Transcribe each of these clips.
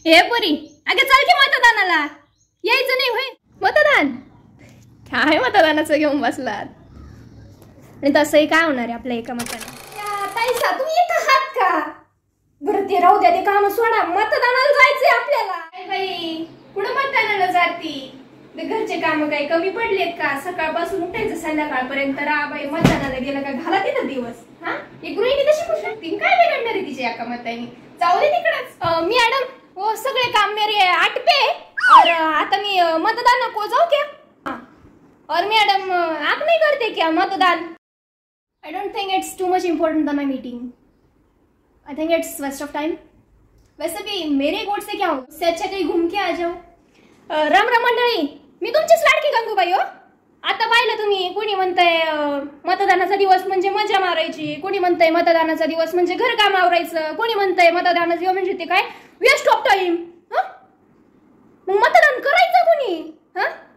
हे पुरी अगे चल की मतदानाला यायचं नाही होय. मतदान काय मतदानाचं घेऊन बसलात. आणि तसंही काय होणार आहे आपल्या एका मताने. ताईसा तुम्ही इथं आहात का. बरं ते राहू द्या, ते काम सोडा. मतदानाला जायचंय आपल्याला. बाई कुठं मतदानाला जाती. ते घरचे काम काही कमी पडलेत का. सकाळपासून उठायचं संध्याकाळपर्यंत बाई मतदानाला गेलं का घाला तिथं दिवस. हा एक गृहिणी तशी करू शकते. काय बिघडणार आहे तिच्या एका मताने. जाऊ दे तिकडच. मॅडम वो सगळे काम मेरे आटपे और आता मी मतदान को जाऊ क्या. और मैडम आप नहीं करते क्या मतदान. I don't think it's too much important the my meeting. I think it's waste of time. वैसे भी मेरे वोट से क्या हो, उससे अच्छा कहीं घूम के आ जाओ. राम राम मंडळी, मी तुमचीच लाडकी गंगूबाई हो. आता पाहिलं तुम्ही, कोणी म्हणतंय मतदानाचा दिवस म्हणजे मजा मारायची, कोणी म्हणतंय मतदानाचा दिवस म्हणजे घरकाम आवरायचं, कोणी म्हणतंय मतदानाचा दिवस म्हणजे ते काय वेस्ट ऑफ टाइम. मग मतदान करायचं कोणी.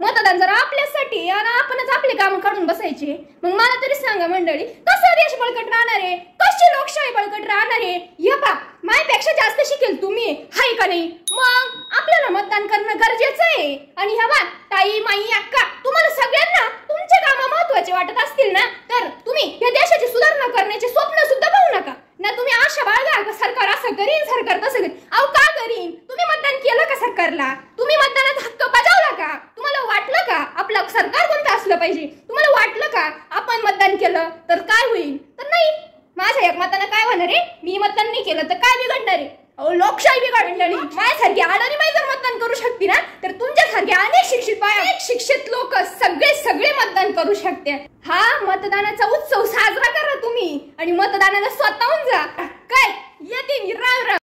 मतदान जरा आपल्यासाठी आणि आपणच आपले काम काढून बसायचे. मग मला तरी सांगा मंडळी, कसं देश बळकट राहणार आहे, कशी लोकशाही बळकट राहणार आहे. हे पा माझ्यापेक्षा जास्त शिकेल तुम्ही हाय का नाही. मग आपल्याला मतदान करणं गरजेचं आहे. आणि ह्या बा ताई माई अक्का, तुम्हाला सगळ्यांना तुमचे काम महत्वाचे वाटत असतील ना, तर तुम्ही या देशाची सुधारणा करण्याचे स्वप्न सुद्धा पाहू नका ना. तुम्ही आशा बाळगा का सरकार असं करीन, सरकार तसं करीन. अहो का करीन. तुम्ही मतदान केलं का सरकारला. तुम्ही मतदानाचा हक्क बजावला का. तुम्हाला वाटलं का आपलं सरकार कोणतं असलं पाहिजे. तुम्हाला वाटलं का आपण मतदान केलं तर काय होईल. तर नाही, माझ्या एक मतानं काय होणार आहे. मी मतदान नाही केलं तर काय बिघडणार आहे. अहो लोकशाही बिघडणार. माझ्यासारखी अडाणी बाई जर मतदान करू शकते ना, तर तुमच्यासारखे अनेक शिक्षित लोक सगळे मतदान करू शकते. हा मतदानाचा उत्सव साजरा करा तुम्ही आणि मतदानाला स्वतःहून जा. काय येते राम राम.